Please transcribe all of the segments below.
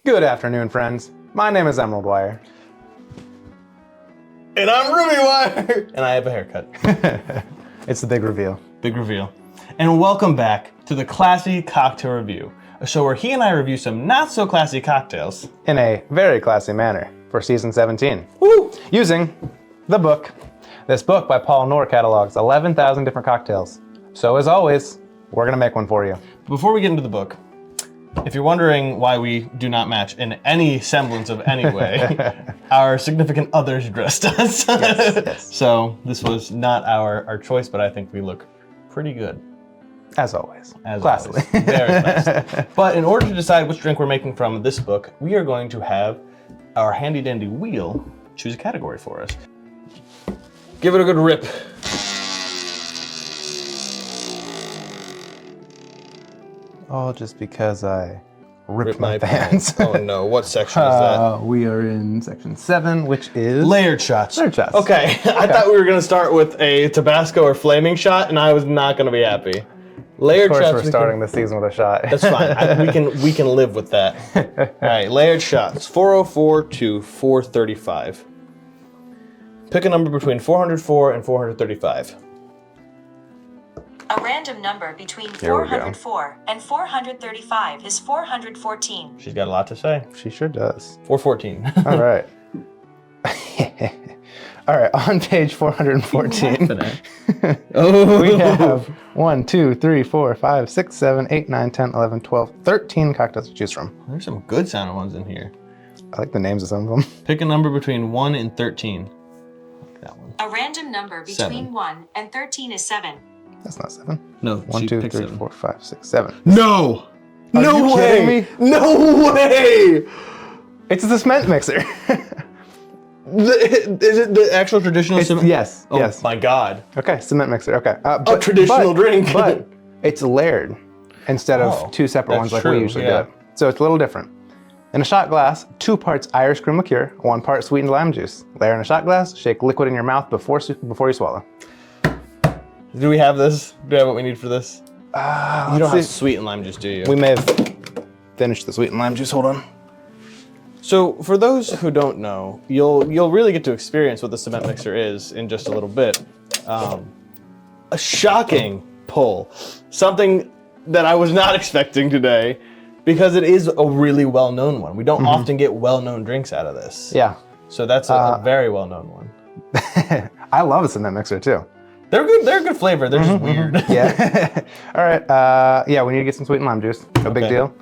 Good afternoon, friends. My name is Emerald Wire. And I'm Ruby Wire! And I have a haircut. It's the big reveal. Big reveal. And welcome back to the Classy Cocktail Review, a show where he and I review some not-so-classy cocktails. In a very classy manner for season 17. Woo! Using the book. This book by Paul Knorr catalogs 11,000 different cocktails. So as always, we're gonna make one for you. Before we get into the book, if you're wondering why we do not match in any semblance of any way, our significant others dressed us. Yes. So this was not our choice, but I think we look pretty good. As always. As Classily. always. Very classy. But in order to decide which drink we're making from this book, we are going to have our handy dandy wheel choose a category for us. Give it a good rip. All just because I ripped my pants. Oh no, what section is that? We are in section 7, which is... Layered shots. Layered shots. Okay, I thought we were gonna start with a Tabasco or flaming shot, and I was not gonna be happy. Layered Of course, shots. we're starting the season with a shot. That's fine. We can live with that. All right, layered shots. 404 to 435. Pick a number between 404 and 435. A random number between Here we go. 404 and 435 is 414. She's got a lot to say. She sure does. 414. All right. All right, on page 414, we have 1, 2, 3, 4, 5, 6, 7, 8, 9, 10, 11, 12, 13 cocktails to choose from. There's some good sounding ones in here. I like the names of some of them. Pick a number between 1 and 13. Like that one. A random number between 7. 1 and 13 is 7. That's not 7. No, 1, she 2, picked 3, 7. 4, 5, 6, 7. No! Are No you way! kidding me? No way! It's the cement mixer. Is it the actual traditional cement? Yes, Oh yes. my god. Okay, cement mixer, okay. Traditional drink. But it's layered instead of Oh, two separate that's ones like true, we usually yeah. do. So it's a little different. In a shot glass, 2 parts Irish cream liqueur, 1 part sweetened lime juice. Layer in a shot glass, shake liquid in your mouth before you swallow. Do we have this? Do we have what we need for this? You don't have see. sweet and lime juice, do you? We may have finished the sweetened lime juice, hold on. So for those who don't know, you'll really get to experience what the cement mixer is in just a little bit. A shocking pull. Something that I was not expecting today because it is a really well-known one. We don't often get well-known drinks out of this. Yeah. So that's a very well-known one. I love a cement mixer too. They're good. They're a good flavor. They're just weird. Yeah. All right. Yeah, we need to get some sweetened lime juice. No big Okay. deal.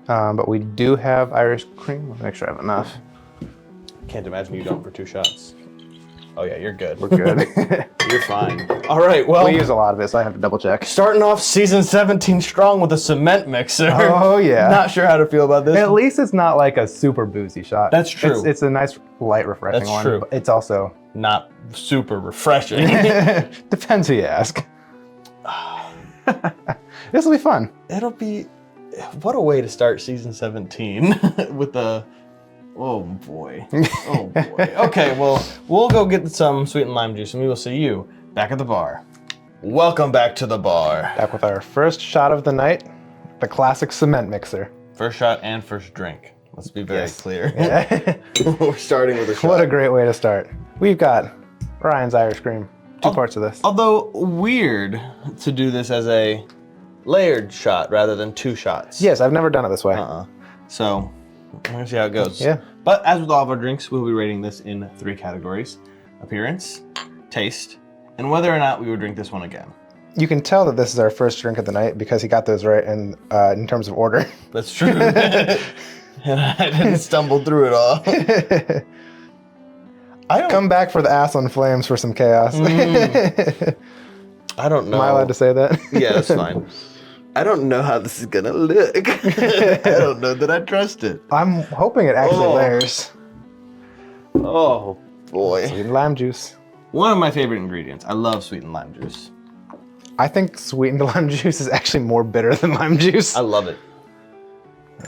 But we do have Irish cream. Let's make sure I have enough. Can't imagine you don't for 2 shots. Oh yeah, you're good. We're good. You're fine. All right. Well, We use a lot of it, so I have to double check. starting off season 17 strong with a cement mixer. Oh yeah. Not sure how to feel about this. At least it's not like a super boozy shot. That's true. It's a nice, light, refreshing That's one. true. But it's also Not super refreshing. depends who you ask. This will be fun. It'll be. What a way to start season 17 with the. Oh boy. Oh boy. Okay, well, we'll go get some sweetened lime juice and we will see you back at the bar. Welcome back to the bar. Back with our first shot of the night, the classic cement mixer. First shot and first drink. Let's be very Yes. clear. Yeah. We're starting with a shot. What a great way to start. We've got Ryan's Irish cream. 2 parts of this. Although weird to do this as a layered shot rather than 2 shots. Yes, I've never done it this way. So we're gonna see how it goes. Yeah. But as with all of our drinks, we'll be rating this in 3 categories: appearance, taste, and whether or not we would drink this one again. You can tell that this is our first drink of the night because he got those right in terms of order. That's true. And I didn't stumble through it all. I don't. Come back for the ass on flames for some chaos. I don't know. Am I allowed to say that? Yeah, that's fine. I don't know how this is gonna look. I don't know that I trust it. I'm hoping it actually layers. Oh boy. Sweetened lime juice. One of my favorite ingredients. I love sweetened lime juice. I think sweetened lime juice is actually more bitter than lime juice. I love it.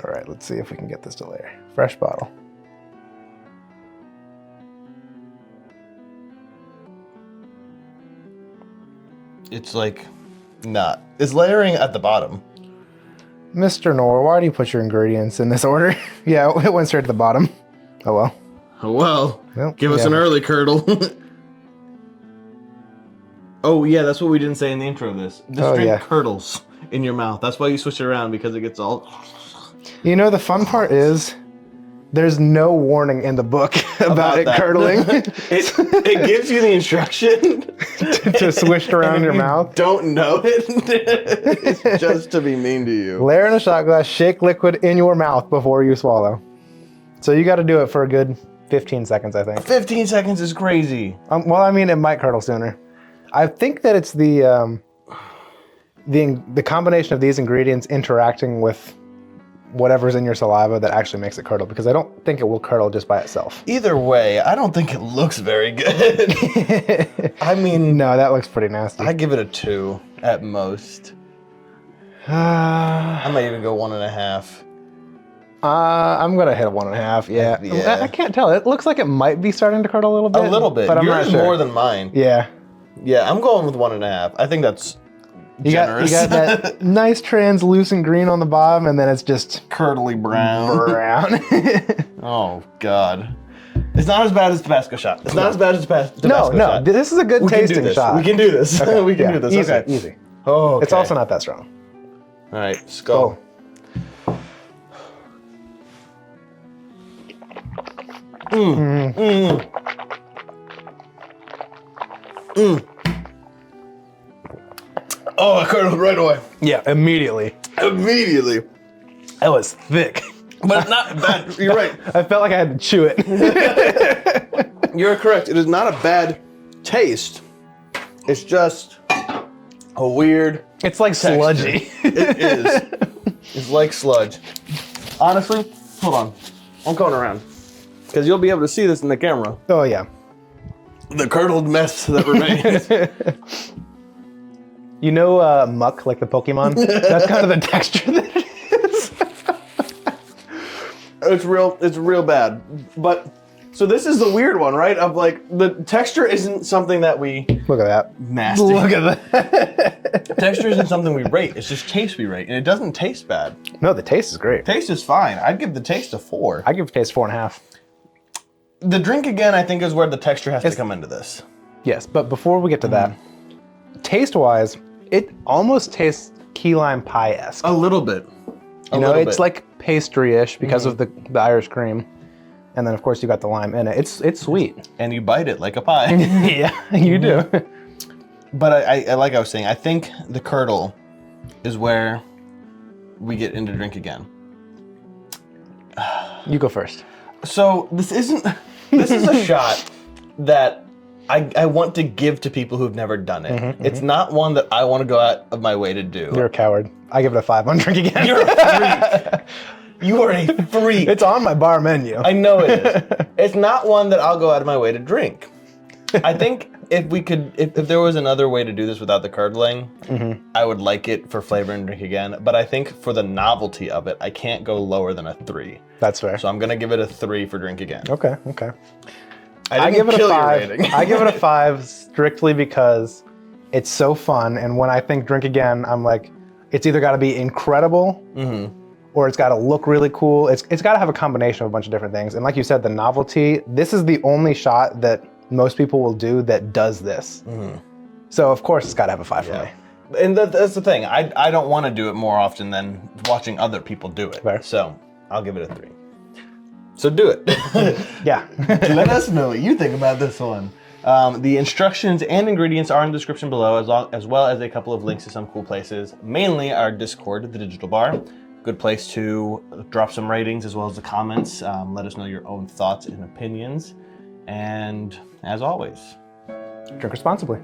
All right, let's see if we can get this to layer. Fresh bottle. It's like not. It's layering at the bottom. Mr. Nor, why do you put your ingredients in this order? Yeah, it went straight to the bottom. Oh well. Oh well. Well, Give us yeah. an early curdle. Oh yeah, that's what we didn't say in the intro of this. Just drink curdles in your mouth. That's why you switch it around, because it gets all... You know, the fun part is there's no warning in the book about it that. curdling. It gives you the instruction to swish it around your mouth. Don't know it. It's just to be mean to you. Layer in a shot glass, shake liquid in your mouth before you swallow. So you got to do it for a good 15 seconds, I think. 15 seconds is crazy. Well, I mean, it might curdle sooner. I think that it's the combination of these ingredients interacting with whatever's in your saliva that actually makes it curdle, because I don't think it will curdle just by itself. Either way, I don't think it looks very good. I mean... No, that looks pretty nasty. I give it a 2 at most. I might even go 1.5. I'm gonna hit a 1.5. Yeah. Yeah. I can't tell. It looks like it might be starting to curdle a little bit. A little bit. But I'm Yours not sure. more than mine. Yeah. Yeah, I'm going with 1.5. I think that's generous. You got that nice translucent green on the bottom, and then it's just curdly brown. Oh God. It's not as bad as Tabasco shot. It's not as bad as Tabasco no. shot. This is a good tasting shot. We can do this. Okay. We can do this. Easy, Okay. easy. Oh, okay. It's also not that strong. All right, skull. Oh, I curdled right away. Yeah, immediately. Immediately. That was thick. But it's not bad. You're right. I felt like I had to chew it. You're correct. It is not a bad taste. It's just a weird It's like texture. sludgy. It is. It's like sludge. Honestly, hold on. I'm going around. Because you'll be able to see this in the camera. Oh, yeah. The curdled mess that remains. You know Muck, like the Pokemon? That's kind of the texture that it is. It's real bad. But, so this is the weird one, right? Of like, the texture isn't something that we... Look at that. Nasty. Look at that. Texture isn't something we rate. It's just taste we rate. And it doesn't taste bad. No, the taste is great. Taste is fine. I'd give the taste a 4. I give the taste 4.5. The drink, again, I think is where the texture has to come into this. Yes, but before we get to that, taste-wise, it almost tastes key lime pie-esque. A little bit. You know, it's like pastry-ish because of the Irish cream. And then, of course, you got the lime in it. It's sweet. And you bite it like a pie. Yeah, you do. But I like I was saying, I think the curdle is where we get into drink again. You go first. So this is a shot that I want to give to people who've never done it. It's not one that I want to go out of my way to do. You're a coward. I give it a 5 on drink again. You're a freak. You are a freak. It's on my bar menu. I know it is. It's not one that I'll go out of my way to drink. I think if there was another way to do this without the curdling, I would like it for flavor and drink again. But I think for the novelty of it, I can't go lower than a 3. That's fair. So I'm gonna give it a 3 for drink again. Okay. I give it a kill your 5. rating. I give it a 5 strictly because it's so fun. And when I think drink again, I'm like, it's either got to be incredible or it's got to look really cool. It's got to have a combination of a bunch of different things. And like you said, the novelty, this is the only shot that most people will do that does this. So of course it's got to have a 5 for me. And that's the thing. I don't want to do it more often than watching other people do it. Fair. So I'll give it a 3. So do it. Yeah. Let us know what you think about this one. The instructions and ingredients are in the description below, as well as a couple of links to some cool places. Mainly our Discord, the Digital Bar. Good place to drop some ratings as well as the comments. Let us know your own thoughts and opinions. And as always, Drink responsibly.